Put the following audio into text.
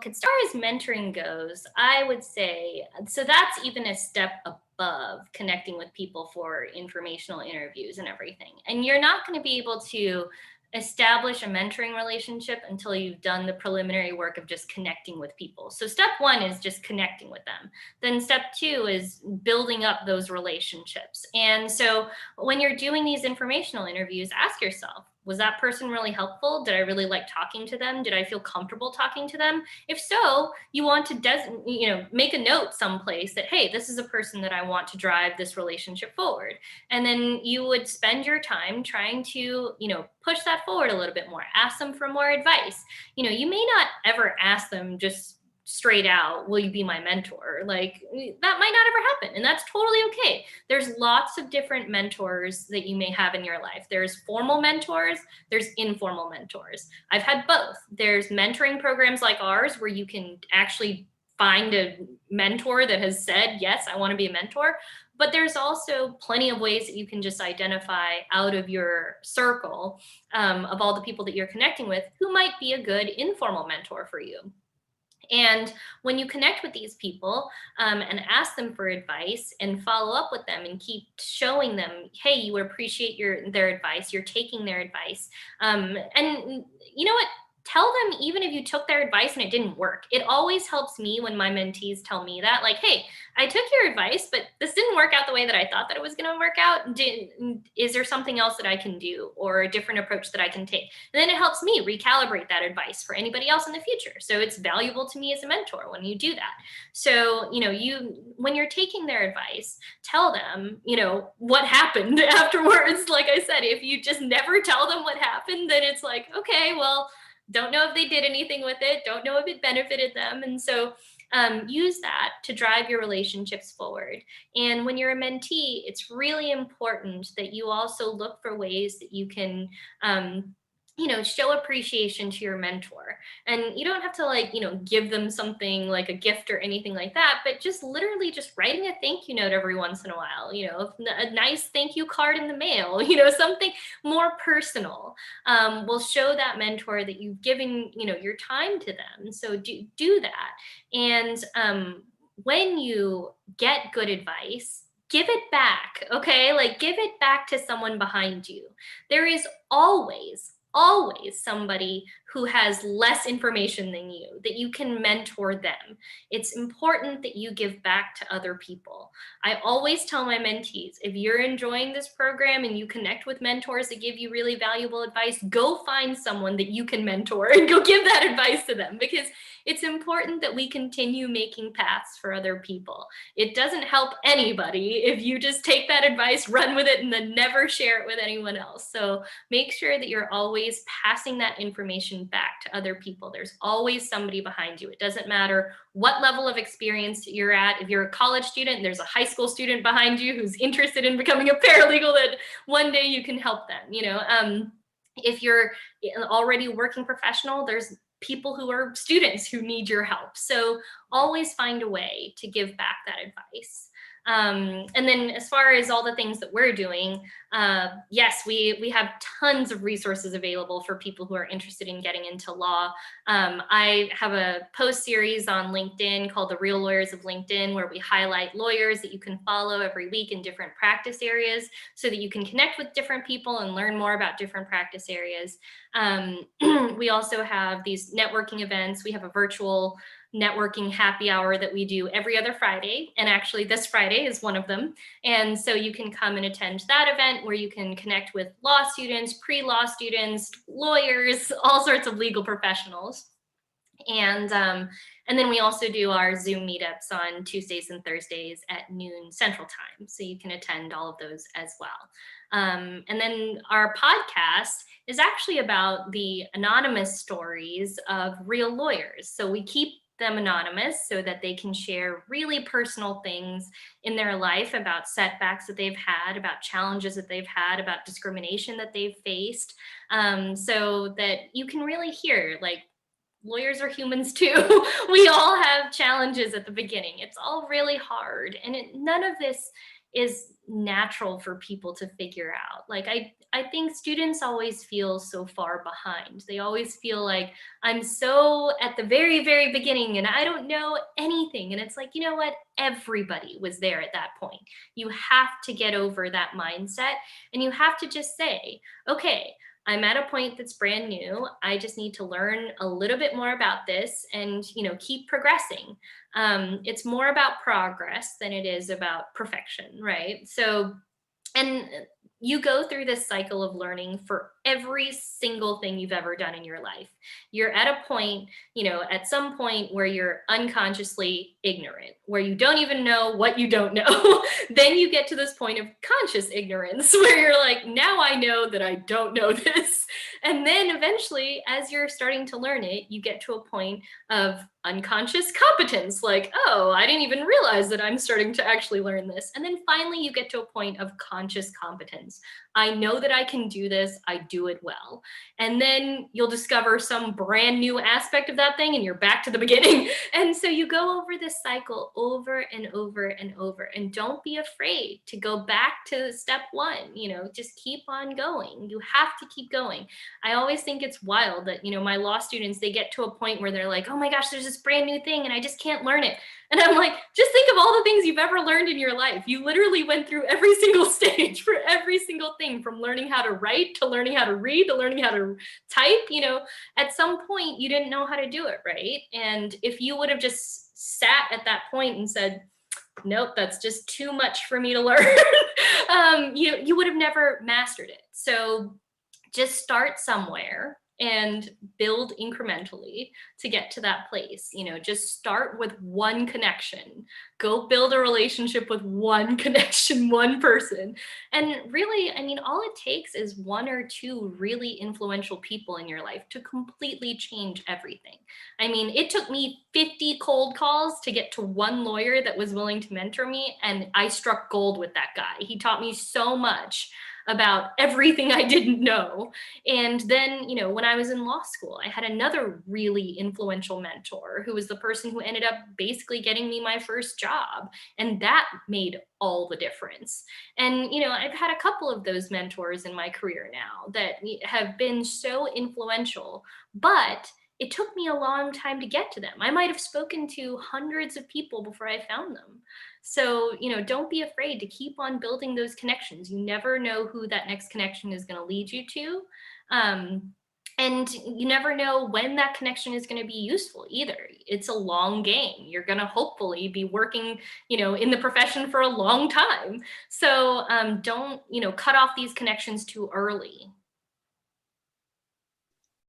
Look, as far as mentoring goes, I would say, so that's even a step above connecting with people for informational interviews and everything. And you're not going to be able to establish a mentoring relationship until you've done the preliminary work of just connecting with people. So step one is just connecting with them. Then step two is building up those relationships. And so when you're doing these informational interviews, ask yourself, was that person really helpful? Did I really like talking to them? Did I feel comfortable talking to them? If so, you want to make a note someplace that, hey, this is a person that I want to drive this relationship forward. And then you would spend your time trying to, push that forward a little bit more. Ask them for more advice. You may not ever ask them just straight out, will you be my mentor? Like, that might not ever happen, and that's totally okay. There's lots of different mentors that you may have in your life. There's formal mentors, there's informal mentors. I've had both. There's mentoring programs like ours where you can actually find a mentor that has said, yes, I want to be a mentor. But there's also plenty of ways that you can just identify out of your circle of all the people that you're connecting with who might be a good informal mentor for you. And when you connect with these people and ask them for advice and follow up with them and keep showing them, hey, you appreciate their advice, you're taking their advice. And you know what? Tell them even if you took their advice and it didn't work. It always helps me when my mentees tell me that, like, hey, I took your advice, but this didn't work out the way that I thought that it was going to work out. Is there something else that I can do or a different approach that I can take? And then it helps me recalibrate that advice for anybody else in the future. So it's valuable to me as a mentor when you do that. So, when you're taking their advice, tell them, what happened afterwards. Like I said, if you just never tell them what happened, then it's like, okay, well, don't know if they did anything with it, don't know if it benefited them. And so use that to drive your relationships forward. And when you're a mentee, it's really important that you also look for ways that you can show appreciation to your mentor. And you don't have to give them something like a gift or anything like that, but just literally just writing a thank you note every once in a while, a nice thank you card in the mail, something more personal will show that mentor that you've given, your time to them. So do that. And when you get good advice, give it back, okay? Like, give it back to someone behind you. There is always somebody who has less information than you, that you can mentor them. It's important that you give back to other people. I always tell my mentees, if you're enjoying this program and you connect with mentors that give you really valuable advice, go find someone that you can mentor and go give that advice to them, because it's important that we continue making paths for other people. It doesn't help anybody if you just take that advice, run with it, and then never share it with anyone else. So make sure that you're always passing that information back to other people. There's always somebody behind you. It doesn't matter what level of experience you're at. If you're a college student, there's a high school student behind you who's interested in becoming a paralegal, that one day you can help them. If you're already a working professional, there's people who are students who need your help. So always find a way to give back that advice. And then as far as all the things that we're doing, yes, we have tons of resources available for people who are interested in getting into law. I have a post series on LinkedIn called The Real Lawyers of LinkedIn, where we highlight lawyers that you can follow every week in different practice areas so that you can connect with different people and learn more about different practice areas. We also have these networking events. We have a virtual networking happy hour that we do every other Friday. And actually this Friday is one of them. And so you can come and attend that event where you can connect with law students, pre-law students, lawyers, all sorts of legal professionals. And then we also do our Zoom meetups on Tuesdays and Thursdays at noon Central Time. So you can attend all of those as well. And then our podcast is actually about the anonymous stories of real lawyers. So we keep them anonymous so that they can share really personal things in their life about setbacks that they've had, about challenges that they've had, about discrimination that they've faced, so that you can really hear, like, lawyers are humans too. We all have challenges at the beginning. It's all really hard. And none of this is natural for people to figure out. Like I think students always feel so far behind. They always feel like I'm so at the very, very beginning and I don't know anything. And it's like, you know what? Everybody was there at that point. You have to get over that mindset and you have to just say, okay, I'm at a point that's brand new. I just need to learn a little bit more about this and, keep progressing. It's more about progress than it is about perfection, right? So, and you go through this cycle of learning for every single thing you've ever done in your life. You're at a point, at some point where you're unconsciously ignorant, where you don't even know what you don't know. Then you get to this point of conscious ignorance where you're like, now I know that I don't know this. And then eventually, as you're starting to learn it, you get to a point of unconscious competence, like, oh, I didn't even realize that I'm starting to actually learn this. And then finally, you get to a point of conscious competence. I know that I can do this, I do it well. And then you'll discover some brand new aspect of that thing, and you're back to the beginning. And so you go over this cycle over and over and over. And don't be afraid to go back to step one, just keep on going. You have to keep going. I always think it's wild that, my law students, they get to a point where they're like, oh my gosh, there's this brand new thing and I just can't learn it. And I'm like, just think of all the things you've ever learned in your life. You literally went through every single stage for every single thing, from learning how to write to learning how to read to learning how to type. At some point you didn't know how to do it, right? And if you would have just sat at that point and said, nope, that's just too much for me to learn, you would have never mastered it. So just start somewhere and build incrementally to get to that place. Just start with one connection. Go build a relationship with one connection, one person. And really, all it takes is one or two really influential people in your life to completely change everything. It took me 50 cold calls to get to one lawyer that was willing to mentor me, and I struck gold with that guy. He taught me so much about everything I didn't know. And then, when I was in law school, I had another really influential mentor who was the person who ended up basically getting me my first job. And that made all the difference. And, I've had a couple of those mentors in my career now that have been so influential, but it took me a long time to get to them. I might have spoken to hundreds of people before I found them. So, don't be afraid to keep on building those connections. You never know who that next connection is going to lead you to. And you never know when that connection is going to be useful either. It's a long game. You're going to hopefully be working, in the profession for a long time. So don't, cut off these connections too early.